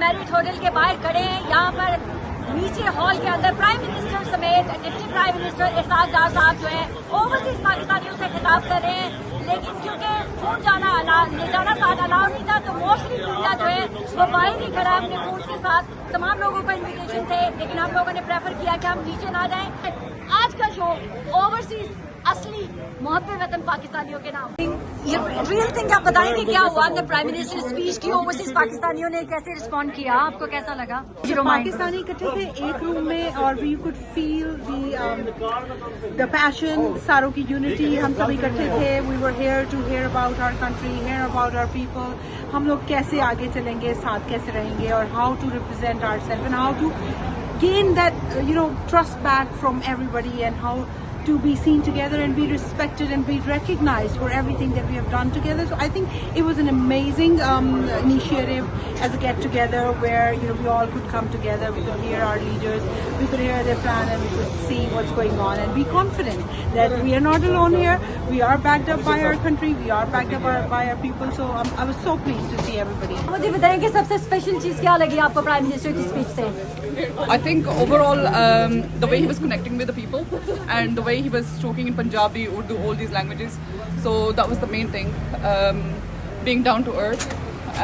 Merit hotel के बाहर खड़े हैं। यहाँ पर नीचे हॉल के अंदर प्राइम मिनिस्टर समेत डिप्टी प्राइम मिनिस्टर एहसास डार साहब जो है ओवरसीज पाकिस्तानियों से खिताब कर रहे हैं, लेकिन क्योंकि फोन ले जाना साथ अलाउ नहीं था, तो मोस्टली मीडिया जो है वो बाहर ही खड़ा है अपने फोन के साथ। तमाम लोगों को इन्विटेशन थे, लेकिन हम लोगों ने प्रेफर किया कि हम नीचे ना जाएं। आज का शो ओवरसीज असली मोहब्बत वतन पाकिस्तानियों के नाम। ये रियल थिंग आप बताएंगे क्या हुआ जब प्राइम मिनिस्टर स्पीच की, ओवरसीज पाकिस्तानियों ने कैसे रिस्पॉन्ड किया, आपको कैसा लगा? पाकिस्तानी इकट्ठे थे एक रूम में और we could feel the passion, सारों की यूनिटी। हम सब इकट्ठे थे। We were here to hear about our country, here about our people. हम लोग कैसे आगे चलेंगे, साथ कैसे रहेंगे, और how to represent ourselves and how to gain that trust back from everybody, and how to be seen together and be respected and be recognized for everything that we have done together. So I think it was an amazing initiative as a get together where we all could come together, we could hear our leaders, we could hear their plan, and we could see what's going on and be confident that we are not alone here. We are backed up by our country, we are backed up by our people. So I was so pleased to see everybody. मुझे बताइए कि सबसे special चीज क्या लगी आपको prime minister की speech से? I think overall the way he was connecting with the people and the way he was talking in Punjabi, Urdu, all these languages, so that was the main thing, being down to earth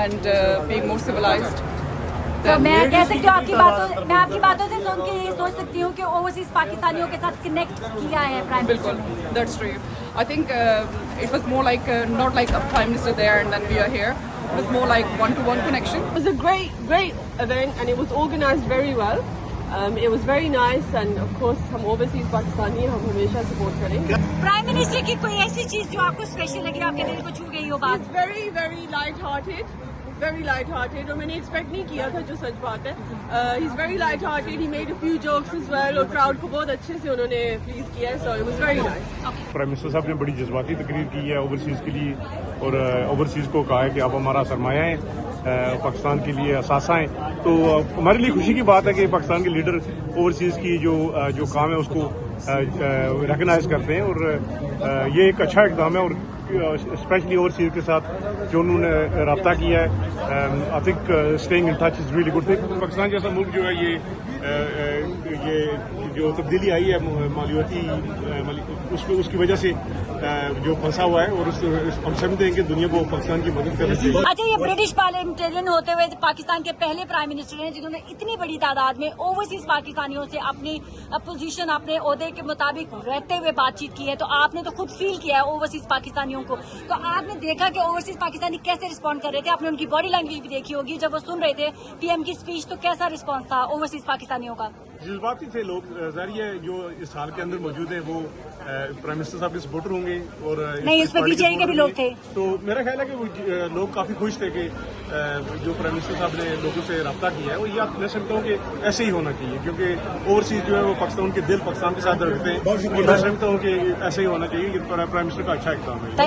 and being more civilized. तो मैं कह सकती हूँ आपकी बातों से सुन के ये सोच सकती हूँ कि ओवरसीज पाकिस्तानियों के साथ कनेक्ट किया है प्राइम मिनिस्टर। बिल्कुल, that's true. I think it was more like not like a prime minister there and then we are here. It was more like one-to-one connection. It was a great event and it was organized very well. It was very nice, and of course हम overseas Pakistani हम हमेशा support करेंगे। Prime minister की कोई ऐसी चीज जो आपको स्पेशल लगी, आपके दिल को छू गई हो बात? He's very light hearted, और मैंने एक्सपेक्ट नहीं किया था, जो सच बात है। He's very light hearted. He made a few jokes as well, और क्राउड को बहुत अच्छे से उन्होंने प्लीज किया है, so it was very nice. Prime minister साहब ने बड़ी जज्बाती तकरीर की है ओवरसीज के लिए, और ओवरसीज को कहा है कि आप हमारा सरमाया हैं, पाकिस्तान के लिए असासा हैं। तो हमारे लिए खुशी की बात है कि पाकिस्तान के लीडर ओवरसीज की जो काम है उसको रिकगनाइज करते हैं, और ये एक अच्छा इकदाम है। और स्पेशली ओवरसीज के साथ जो उन्होंने रब्ता किया है, I think staying in touch is really good thing. Pakistan जैसा मुल्क जो है ये जो तब्दीली आई है मालियाती उसकी वजह से जो फंसा हुआ है, और हम समझते हैं कि दुनिया को पाकिस्तान की मदद करनी चाहिए। अच्छा, ये ब्रिटिश पार्लियामेंटेरियन होते हुए पाकिस्तान के पहले प्राइम मिनिस्टर हैं जिन्होंने इतनी बड़ी तादाद में ओवरसीज पाकिस्तानियों से अपनी पोजीशन, अपने ओहदे के मुताबिक रहते हुए बातचीत की है, तो आपने तो खुद फील किया है ओवरसीज पाकिस्तानियों को, तो आपने देखा कि ओवरसीज पाकिस्तानी कैसे रिस्पॉन्ड कर रहे थे? आपने उनकी बॉडी लैंग्वेज भी देखी होगी जब वो सुन रहे थे पीएम की स्पीच, तो कैसा रिस्पॉन्स था ओवरसीज पाकिस्तानियों का? जज्बाती थे लोग, जाहिर है जो इस हाल के अंदर मौजूद हैं वो प्राइम मिनिस्टर साहब के सपोर्टर होंगे, और नहीं, इस पर पीछे के भी लोग थे। तो मेरा ख्याल है कि वो लोग काफी खुश थे कि जो प्राइम मिनिस्टर साहब ने लोगों से रब्ता किया है, वो ये मैं समझता हूँ कि ऐसे ही होना चाहिए, क्योंकि ओवरसीज जो है वो पाकिस्तान के दिल पाकिस्तान के साथ रखते हैं, और मैं समझता हूँ कि ऐसे ही होना चाहिए कि प्राइम मिनिस्टर का अच्छा इक़दाम है।